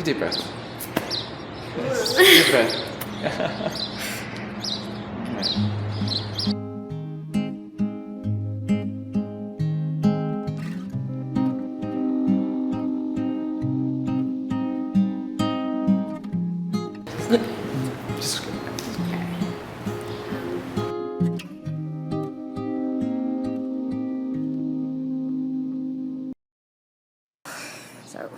deep breath. Deep breath. Just So,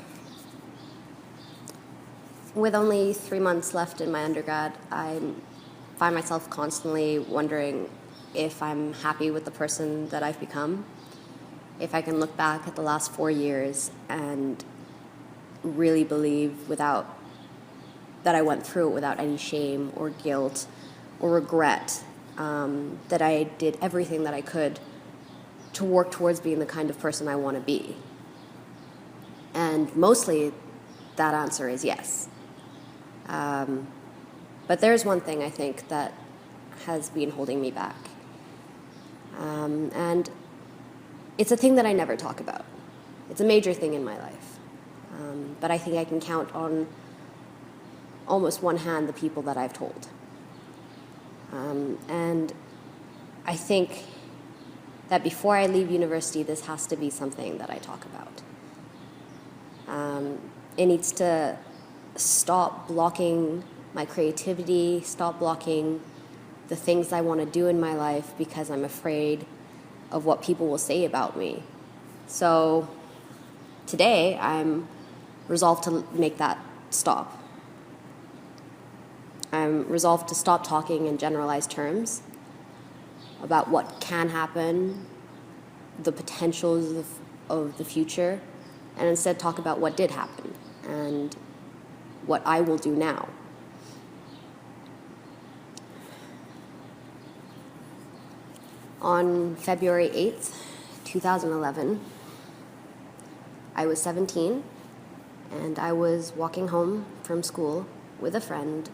with only 3 months left in my undergrad, I find myself constantly wondering if I'm happy with the person that I've become, if I can look back at the last 4 years and really believe that I went through it without any shame or guilt or regret, that I did everything that I could to work towards being the kind of person I want to be. And mostly that answer is yes. But there's one thing I think that has been holding me back. And it's a thing that I never talk about. It's a major thing in my life. But I think I can count on almost one hand the people that I've told. And I think that before I leave university, this has to be something that I talk about. It needs to stop blocking my creativity, stop blocking the things I want to do in my life because I'm afraid of what people will say about me. So today, I'm resolved to make that stop. I'm resolved to stop talking in generalized terms about what can happen, the potentials of the future, and instead talk about what did happen and what I will do now. On February 8th, 2011, I was 17, and I was walking home from school with a friend,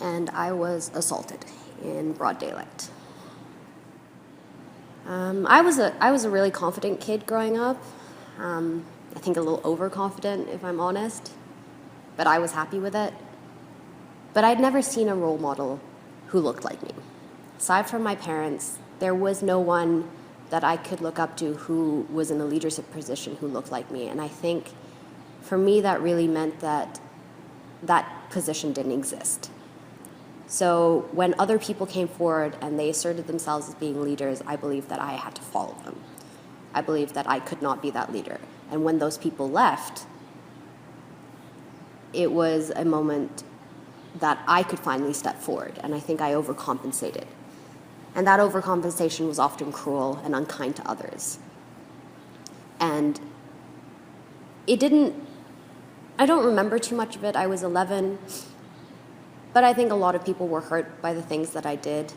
and I was assaulted in broad daylight. I was a really confident kid growing up. I think a little overconfident, if I'm honest, but I was happy with it. But I'd never seen a role model who looked like me. Aside from my parents, there was no one that I could look up to who was in a leadership position who looked like me. And I think for me that really meant that that position didn't exist. So when other people came forward and they asserted themselves as being leaders, I believed that I had to follow them. I believed that I could not be that leader. And when those people left, it was a moment that I could finally step forward, and I think I overcompensated. And that overcompensation was often cruel and unkind to others. And I don't remember too much of it. I was 11. But I think a lot of people were hurt by the things that I did.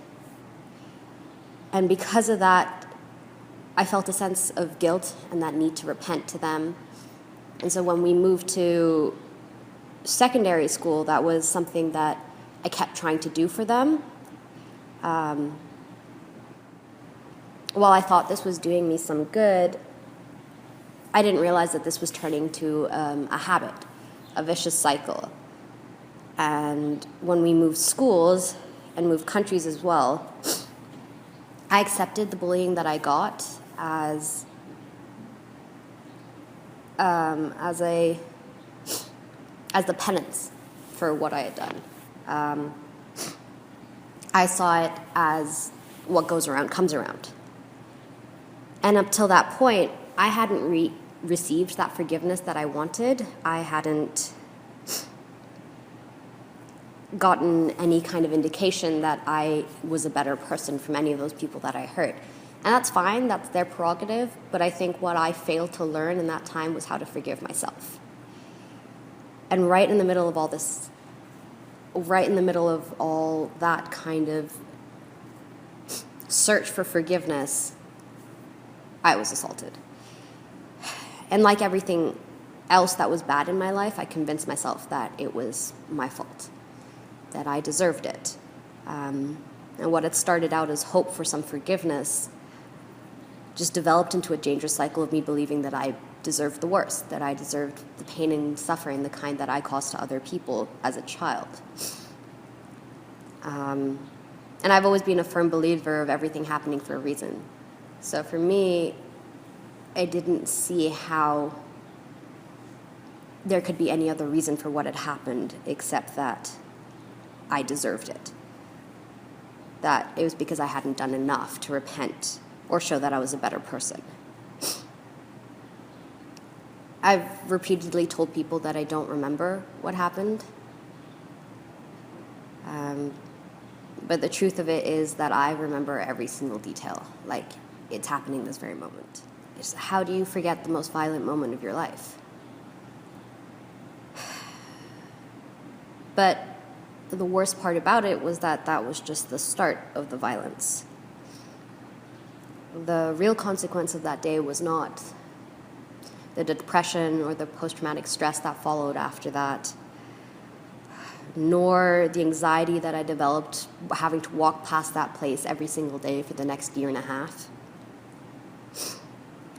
And because of that, I felt a sense of guilt and that need to repent to them. And so when we moved to secondary school, that was something that I kept trying to do for them. While I thought this was doing me some good, I didn't realize that this was turning to a habit, a vicious cycle. And when we moved schools and moved countries as well, I accepted the bullying that I got as the penance for what I had done. I saw it as what goes around comes around. And up till that point, I hadn't received that forgiveness that I wanted. I hadn't gotten any kind of indication that I was a better person from any of those people that I hurt. And that's fine, that's their prerogative, but I think what I failed to learn in that time was how to forgive myself. And right in the middle of all this, right in the middle of all that kind of search for forgiveness, I was assaulted. And like everything else that was bad in my life, I convinced myself that it was my fault, that I deserved it. And what had started out as hope for some forgiveness just developed into a dangerous cycle of me believing that I deserved the worst, that I deserved the pain and suffering, the kind that I caused to other people as a child. And I've always been a firm believer of everything happening for a reason. So for me, I didn't see how there could be any other reason for what had happened except that I deserved it. That it was because I hadn't done enough to repent or show that I was a better person. I've repeatedly told people that I don't remember what happened. But the truth of it is that I remember every single detail, like it's happening this very moment. It's how do you forget the most violent moment of your life? But the worst part about it was that that was just the start of the violence. The real consequence of that day was not the depression or the post-traumatic stress that followed after that, nor the anxiety that I developed having to walk past that place every single day for the next year and a half.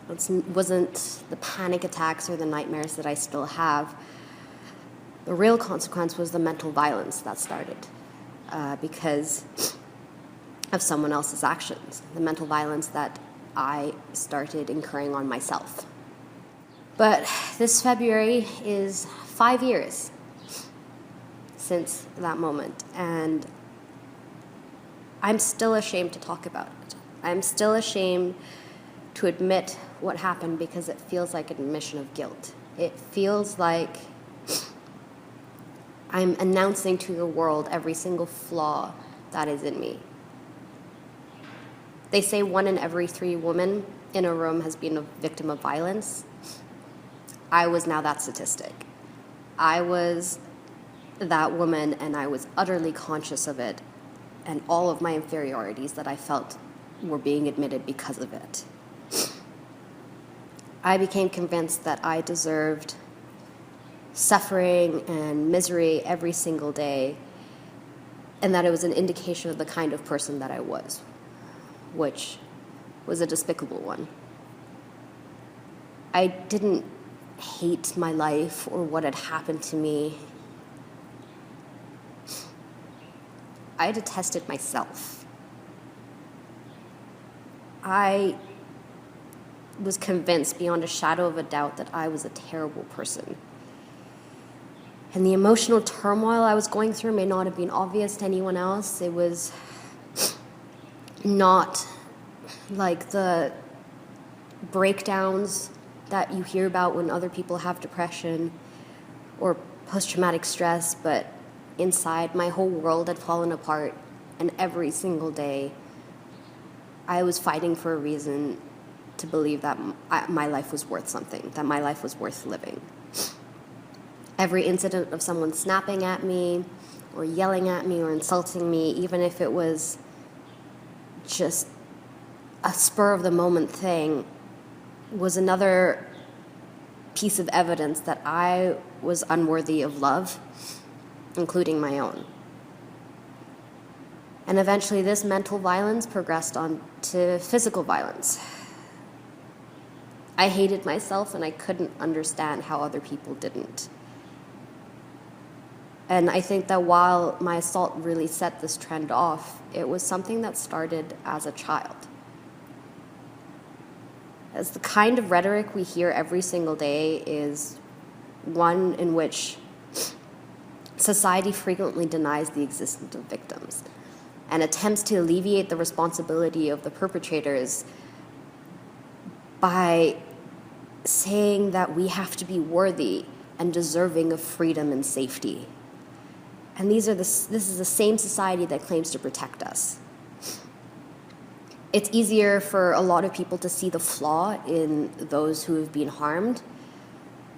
It wasn't the panic attacks or the nightmares that I still have. The real consequence was the mental violence that started because of someone else's actions, the mental violence that I started incurring on myself. But this February is 5 years since that moment, and I'm still ashamed to talk about it. I'm still ashamed to admit what happened because it feels like an admission of guilt. It feels like I'm announcing to the world every single flaw that is in me. They say 1 in every 3 women in a room has been a victim of violence. I was now that statistic. I was that woman, and I was utterly conscious of it and all of my inferiorities that I felt were being admitted because of it. I became convinced that I deserved suffering and misery every single day, and that it was an indication of the kind of person that I was, which was a despicable one. I didn't hate my life or what had happened to me. I detested myself. I was convinced beyond a shadow of a doubt that I was a terrible person. And the emotional turmoil I was going through may not have been obvious to anyone else. It was not like the breakdowns that you hear about when other people have depression or post-traumatic stress, but inside, my whole world had fallen apart, and every single day I was fighting for a reason to believe that my life was worth something, that my life was worth living. Every incident of someone snapping at me or yelling at me or insulting me, even if it was just a spur-of-the-moment thing, was another piece of evidence that I was unworthy of love, including my own. And eventually this mental violence progressed on to physical violence. I hated myself, and I couldn't understand how other people didn't. And I think that while my assault really set this trend off, it was something that started as a child. As the kind of rhetoric we hear every single day is one in which society frequently denies the existence of victims and attempts to alleviate the responsibility of the perpetrators by saying that we have to be worthy and deserving of freedom and safety. And this is the same society that claims to protect us. It's easier for a lot of people to see the flaw in those who have been harmed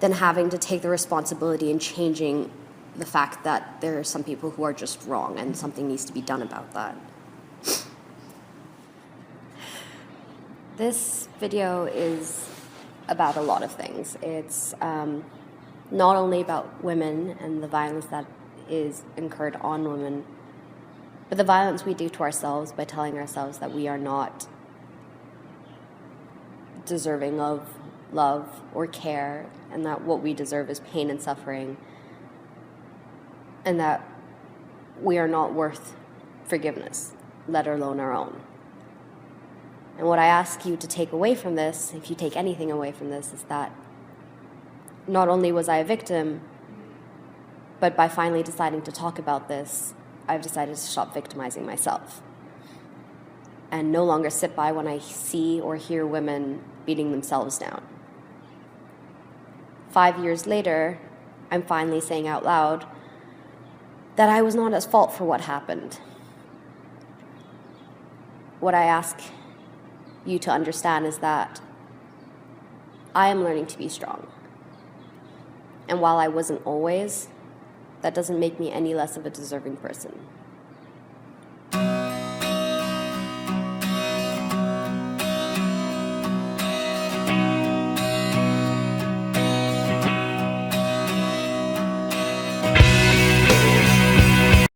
than having to take the responsibility in changing the fact that there are some people who are just wrong and something needs to be done about that. This video is about a lot of things. It's not only about women and the violence that is incurred on women, but the violence we do to ourselves by telling ourselves that we are not deserving of love or care, and that what we deserve is pain and suffering, and that we are not worth forgiveness, let alone our own. And what I ask you to take away from this, if you take anything away from this, is that not only was I a victim, but by finally deciding to talk about this, I've decided to stop victimizing myself and no longer sit by when I see or hear women beating themselves down. 5 years later, I'm finally saying out loud that I was not at fault for what happened. What I ask you to understand is that I am learning to be strong. And while I wasn't always, that doesn't make me any less of a deserving person.